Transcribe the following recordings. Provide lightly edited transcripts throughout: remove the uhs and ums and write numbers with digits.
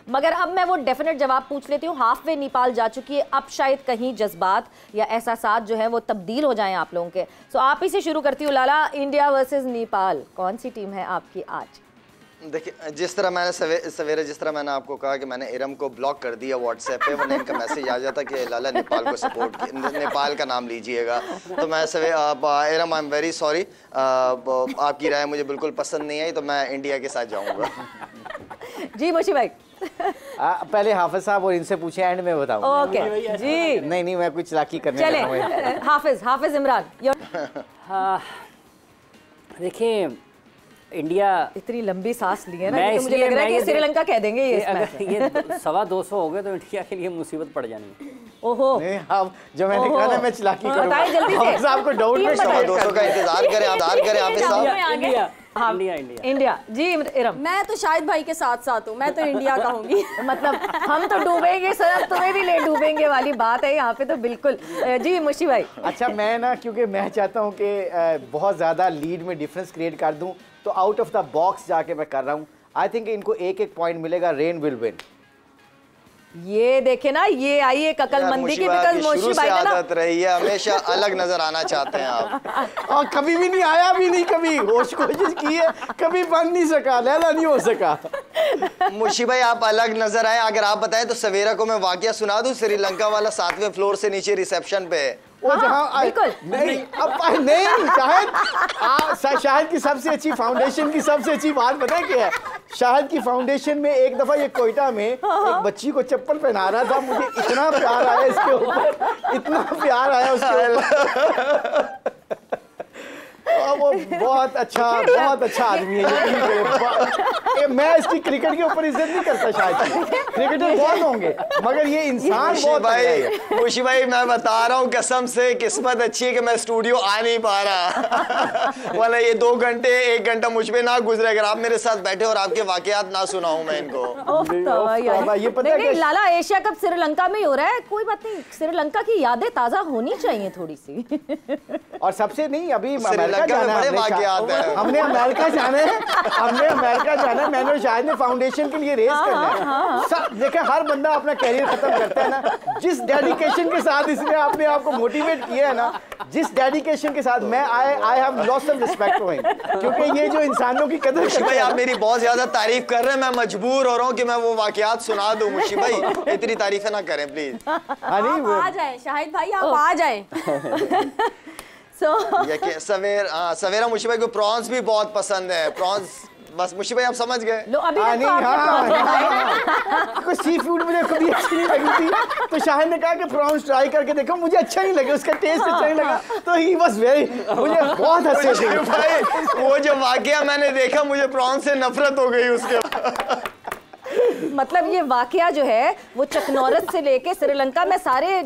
मगर अब मैं वो डेफिनेट जवाब पूछ लेती हूँ। हाफ वे नेपाल जा चुकी है, अब शायद कहीं जज्बात या एहसासात जो है वो तब्दील हो जाएं आप लोगों के। सो आप ही से शुरू करती हूँ लाला, इंडिया वर्सेस नेपाल, कौन सी टीम है आपकी आज? देखिए, जिस तरह मैंने सवेरे जिस तरह मैंने आपको कहा कि मैंने इरम को ब्लॉक कर दिया व्हाट्सएप पे, वरना इनका मैसेज आ जाता कि लाला नेपाल को सपोर्ट, नेपाल का नाम लीजिएगा। तो मैं Iram, I am very sorry, आपकी राय मुझे बिल्कुल पसंद नहीं आई, तो मैं इंडिया के साथ जाऊंगा। जी मुशी भाई। पहले हाफिज साहब और इनसे पूछे, एंड में बताऊं। ओके जी। नहीं मैं कुछ चालाकी करने चले हाफिज इमरान। देखिए, इंडिया इतनी लंबी सांस ली है ना, तो मुझे लग रहा है कि श्रीलंका कह देंगे ये। अगर ये 225 हो गए तो इंडिया के लिए मुसीबत पड़ जानी है। ओहो, अब जो मैंने कहा ना मैं चालाकी करूंगा, बताइए जल्दी से। साहब को डाउट में 200 का इंतजार करें आप साहब। इंडिया जी। इरम, मैं तो शाहिद भाई के साथ साथ हूँ, मैं तो इंडिया कहूंगी। मतलब हम तो डूबेंगे सर, तुम्हें भी ले डूबेंगे वाली बात है यहाँ पे तो बिल्कुल। जी मुशी भाई। अच्छा, मैं ना क्योंकि मैं चाहता हूँ कि बहुत ज़्यादा लीड में डिफरेंस क्रिएट कर दूँ, तो आउट ऑफ द बॉक्स जाके मैं कर रहा हूँ। आई थिंक इनको एक पॉइंट मिलेगा, रेन विल विन। ये देखे ना, ये आई एक अकलमंदी की, बिकॉज़ मोशी भाई ने ना आदत रही है हमेशा अलग नजर आना चाहते हैं आप। और कभी भी नहीं आया, भी नहीं, कभी कोशिश की है, कभी बन नहीं सका, लैला नहीं हो सका। मुशी भाई आप अलग नजर आए। अगर आप बताएं तो सवेरा को मैं वाकया सुना दूं, श्रीलंका वाला 7वें फ्लोर से नीचे रिसेप्शन पे है वो, जहाँ बिल्कुल नहीं, अब नहीं, शाहिद की सबसे अच्छी फाउंडेशन की सबसे अच्छी बात पता है क्या है? शाहिद की फाउंडेशन में एक दफा ये कोयटा में एक बच्ची को चप्पल पहना रहा था, मुझे इतना प्यार आया इसके ऊपर, इतना प्यार आया उसके ऊपर। वो बहुत अच्छा आदमी है। मैं इसकी क्रिकेट के ऊपर इज्जत नहीं करता, शायद क्रिकेटर बहुत होंगे मगर ये इंसान बहुत भाई। मुशी भाई मैं बता रहा हूँ, कसम से किस्मत अच्छी है कि मैं स्टूडियो आ नहीं पा रहा। वाला ये 2 घंटे 1 घंटा मुझ पे ना गुजरे अगर आप मेरे साथ बैठे और आपके वाकयात ना सुनाऊं मैं इनको। ये पता है लाला, एशिया कप श्रीलंका में ही हो रहा है, कोई बात नहीं, श्रीलंका की यादें ताजा होनी चाहिए थोड़ी सी। और सबसे नहीं, अभी हमने अमेरिका जाना है, मैंने और शाहिद ने फाउंडेशन के लिए रेस करना है। देखिए, हर बंदा अपना कैरियर खत्म करता है ना, जिस डेडिकेशन के साथ इसने अपने आप को मोटिवेट किया है ना, जिस डेडिकेशन के साथ, मैं I have lost some respect for him, क्योंकि ये जो इंसानों की कदर करते हैं। आप मेरी बहुत ज्यादा तारीफ कर रहे हैं, मैं मजबूर हो रहा हूँ कि मैं वो वाकयात सुना दूं। मुशी भाई इतनी तारीफें ना करें प्लीज। आप आ जाए शाहिद भाई, आप आ जाए। सवेरा मुशी भाई को प्रॉन्स भी बहुत पसंद है, प्रॉन्स। बस मुशी भाई आप समझ गए। लो अभी कुछ सी फूड मुझे कभी अच्छी नहीं लगी थी, तो शाहिद ने कहा कि प्रॉन्स ट्राई करके देखो, मुझे अच्छा नहीं लगा, उसका टेस्ट अच्छा नहीं लगा, तो ही बस वेरी, मुझे बहुत हंसे थे भाई। वो जो वाकया मैंने देखा, मुझे प्रॉन्स से नफरत हो गई उसके। मतलब ये वाकया जो है वो चकनौरत से लेके श्रीलंका में सारे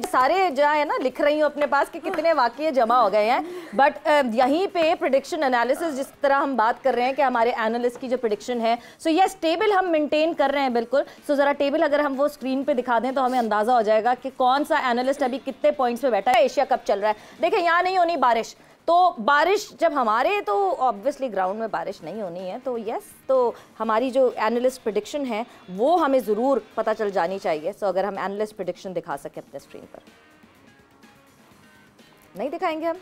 जहाँ है ना लिख रही हूँ अपने पास कि कितने वाकये जमा हो गए हैं। बट यहीं पे प्रेडिक्शन एनालिसिस, जिस तरह हम बात कर रहे हैं कि हमारे एनालिस्ट की जो प्रेडिक्शन है, सो यस टेबल हम मेंटेन कर रहे हैं बिल्कुल। सो जरा टेबल अगर हम वो स्क्रीन पे दिखा दें तो हमें अंदाजा हो जाएगा कि कौन सा एनालिस्ट अभी कितने पॉइंट्स पे बैठा है। एशिया कप चल रहा है, देखिए यहाँ नहीं होनी बारिश, तो बारिश जब हमारे, तो ऑब्वियसली ग्राउंड में बारिश नहीं होनी है, तो यस, तो हमारी जो एनालिस्ट प्रेडिक्शन है वो हमें ज़रूर पता चल जानी चाहिए। सो अगर हम एनालिस्ट प्रेडिक्शन दिखा सकें अपने स्क्रीन पर, नहीं दिखाएंगे हम,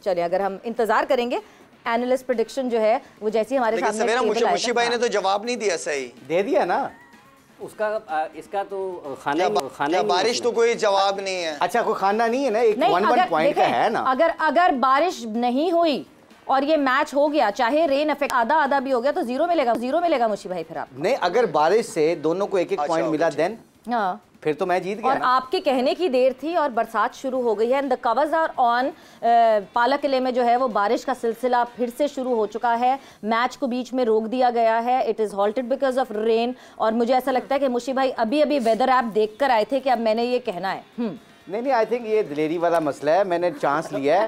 चलिए अगर हम इंतज़ार करेंगे, एनालिस्ट प्रेडिक्शन जो है वो जैसी हमारे सामने। मुशी भाई ने तो जवाब नहीं दिया, सही दे दिया ना उसका, इसका तो खाना बारिश तो कोई जवाब नहीं है। अच्छा, कोई खाना नहीं है ना, एक 1 पॉइंट का है ना। अगर बारिश नहीं हुई और ये मैच हो गया, चाहे रेन इफेक्ट आधा भी हो गया, तो जीरो मिलेगा मुशी भाई फिर आप। नहीं, अगर बारिश से दोनों को एक पॉइंट मिला देन हाँ, फिर तो मैं जीत गया और ना। आपके कहने की देर थी और बरसात शुरू हो गई है, and the covers are on. Pallekele में जो है वो बारिश का सिलसिला फिर से शुरू हो चुका है, मैच को बीच में रोक दिया गया है, it is halted because of rain. और मुझे ऐसा लगता है कि मुशी भाई अभी वेदर ऐप देख कर आए थे कि अब मैंने ये कहना है। नहीं, आई थिंक ये दिलेरी वाला मसला है। मैंने चांस लिया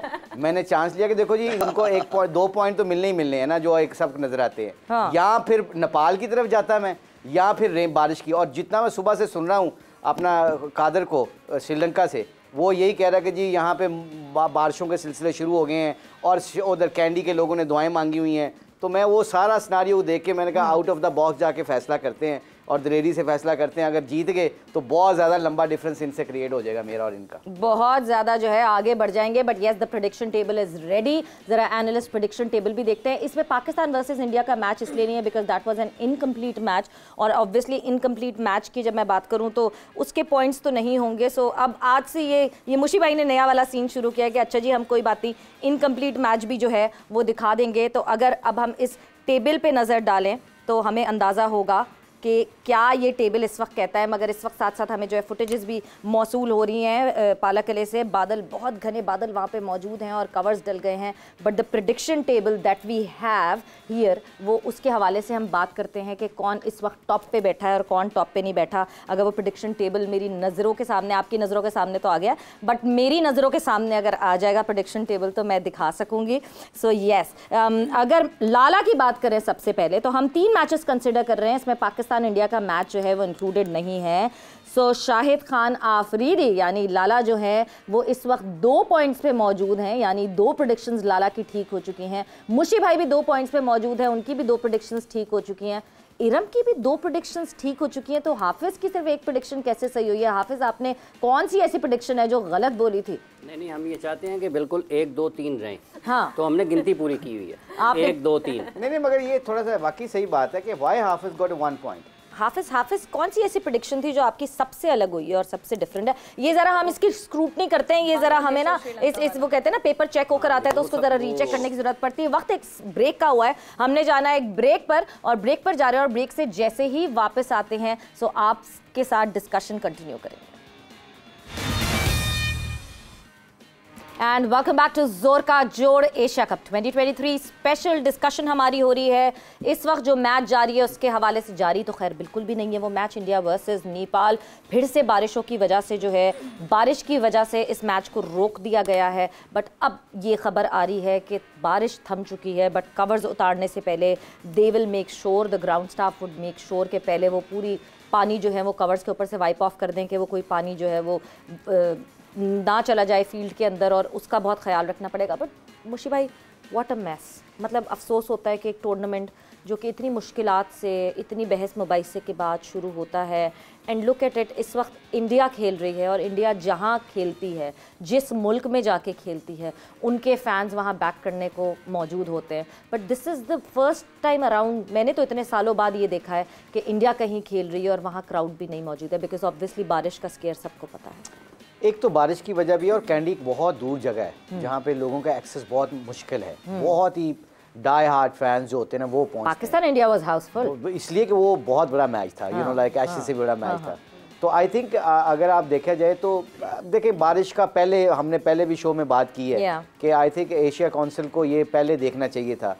कि देखो जी, उनको 2 पॉइंट तो मिलने ही मिलने हैं ना, जो एक सब नजर आते हैं। हाँ। या फिर नेपाल की तरफ जाता मैं, या फिर बारिश की। और जितना मैं सुबह से सुन रहा हूँ अपना कादर को श्रीलंका से, वो यही कह रहा है कि जी यहाँ पे बारिशों के सिलसिले शुरू हो गए हैं और उधर कैंडी के लोगों ने दुआएं मांगी हुई हैं। तो मैं वो सारा सिनारियो देख के मैंने कहा आउट ऑफ द बॉक्स जाके फैसला करते हैं। और दिलेरी से फैसला करते हैं। अगर जीत गए तो बहुत ज़्यादा लंबा डिफरेंस इनसे क्रिएट हो जाएगा, मेरा और इनका। बहुत ज़्यादा जो है आगे बढ़ जाएंगे। But yes, the prediction table is ready. ज़रा एनालिस्ट प्रेडिक्शन टेबल भी देखते हैं। इसमें पाकिस्तान वर्सेस इंडिया का मैच इसलिए नहीं है because that was an incomplete match, और ऑब्वियसली इनकम्प्लीट मैच की जब मैं बात करूं तो उसके पॉइंट्स तो नहीं होंगे। सो अब आज से ये मुशी भाई ने नया वाला सीन शुरू किया कि अच्छा जी हम कोई बात नहीं, इनकम्प्लीट मैच भी जो है वो दिखा देंगे। तो अगर अब हम इस टेबल पे नज़र डालें तो हमें अंदाज़ा होगा कि क्या ये टेबल इस वक्त कहता है। मगर इस वक्त साथ साथ हमें जो है फुटेजेस भी मौसूल हो रही हैं पाला किले से। बादल, बहुत घने बादल वहाँ पे मौजूद हैं और कवर्स डल गए हैं। But the prediction table that we have here, वो उसके हवाले से हम बात करते हैं कि कौन इस वक्त टॉप पे बैठा है और कौन टॉप पे नहीं बैठा। अगर वो प्रेडिक्शन टेबल मेरी नज़रों के सामने, आपकी नज़रों के सामने तो आ गया, बट मेरी नज़रों के सामने अगर आ जाएगा प्रेडिक्शन टेबल तो मैं दिखा सकूँगी। सो येस, अगर लाला की बात करें सबसे पहले तो हम 3 मैचेस कंसिडर कर रहे हैं। इसमें पाकिस्तान इंडिया का मैच जो है वो इंक्लूडेड नहीं है। सो शाहिद खान आफरीदी यानी लाला जो है वो इस वक्त 2 पॉइंट्स पे मौजूद हैं, यानी 2 प्रेडिक्शंस लाला की ठीक हो चुकी हैं। मुशी भाई भी 2 पॉइंट्स पे मौजूद हैं, उनकी भी 2 प्रेडिक्शंस ठीक हो चुकी हैं। इरम की भी 2 प्रेडिक्शंस ठीक हो चुकी हैं। तो हाफिज़ की सिर्फ एक प्रेडिक्शन कैसे सही हुई है? हाफिज़, आपने कौन सी ऐसी प्रेडिक्शन है जो गलत बोली थी? नहीं, हम ये चाहते हैं कि बिल्कुल 1 2 3 रहें। हाँ, तो हमने गिनती पूरी की हुई है, 1 2 3। नहीं, मगर ये थोड़ा सा वाकई सही बात है कि वाई हाफिज गॉट 1 पॉइंट। हाफिज कौन सी ऐसी प्रेडिक्शन थी जो आपकी सबसे अलग हुई है और सबसे डिफरेंट है? ये जरा हम इसकी स्क्रूटनी करते हैं। ये जरा हमें ना इस वो कहते हैं ना पेपर चेक होकर आता है तो उसको जरा रीचेक करने की जरूरत पड़ती है। वक्त एक ब्रेक का हुआ है, हमने जाना है एक ब्रेक पर, और ब्रेक पर जा रहे हैं और ब्रेक से जैसे ही वापस आते हैं सो आपके साथ डिस्कशन कंटिन्यू करेंगे। एंड वेलकम बैक टू जोर का जोड़ एशिया कप 2023 स्पेशल डिस्कशन हमारी हो रही है। इस वक्त जो मैच जारी है उसके हवाले से, जारी तो खैर बिल्कुल भी नहीं है वो मैच, इंडिया वर्सेस नेपाल। फिर से बारिशों की वजह से जो है, बारिश की वजह से इस मैच को रोक दिया गया है। बट अब ये खबर आ रही है कि बारिश थम चुकी है, बट कवर्स उतारने से पहले they will make sure, the ground staff would make sure कि पहले वो पूरी पानी जो है वो कवर्स के ऊपर से वाइप ऑफ कर दें कि वो कोई पानी जो है वो ना चला जाए फील्ड के अंदर, और उसका बहुत ख्याल रखना पड़ेगा। बट मुशी भाई, व्हाट अ मैस। मतलब अफसोस होता है कि एक टूर्नामेंट जो कि इतनी मुश्किलात से, इतनी बहस मुबाहिसे के बाद शुरू होता है, एंड लुक एट इट, इस वक्त इंडिया खेल रही है और इंडिया जहाँ खेलती है, जिस मुल्क में जाके खेलती है, उनके फैंस वहाँ बैक करने को मौजूद होते हैं। But this is the first time around, मैंने तो इतने सालों बाद ये देखा है कि इंडिया कहीं खेल रही है और वहाँ क्राउड भी नहीं मौजूद है, बिकॉज ऑब्वियसली बारिश का स्केयर सबको पता है। एक तो बारिश की वजह भी है, और कैंडी एक बहुत दूर जगह है जहाँ पे लोगों का एक्सेस बहुत मुश्किल है। बहुत ही डाई हार्ड फैंस जो होते हैं ना वो पहुंचते हैं। पाकिस्तान इंडिया वाज हाउसफुल, इसलिए कि वो बहुत बड़ा मैच था, यू नो, लाइक एशिया से बड़ा मैच था। तो आई थिंक अगर आप देखा जाए तो देखिए, बारिश का हमने पहले भी शो में बात की है कि आई थिंक एशिया काउंसिल को ये पहले देखना चाहिए था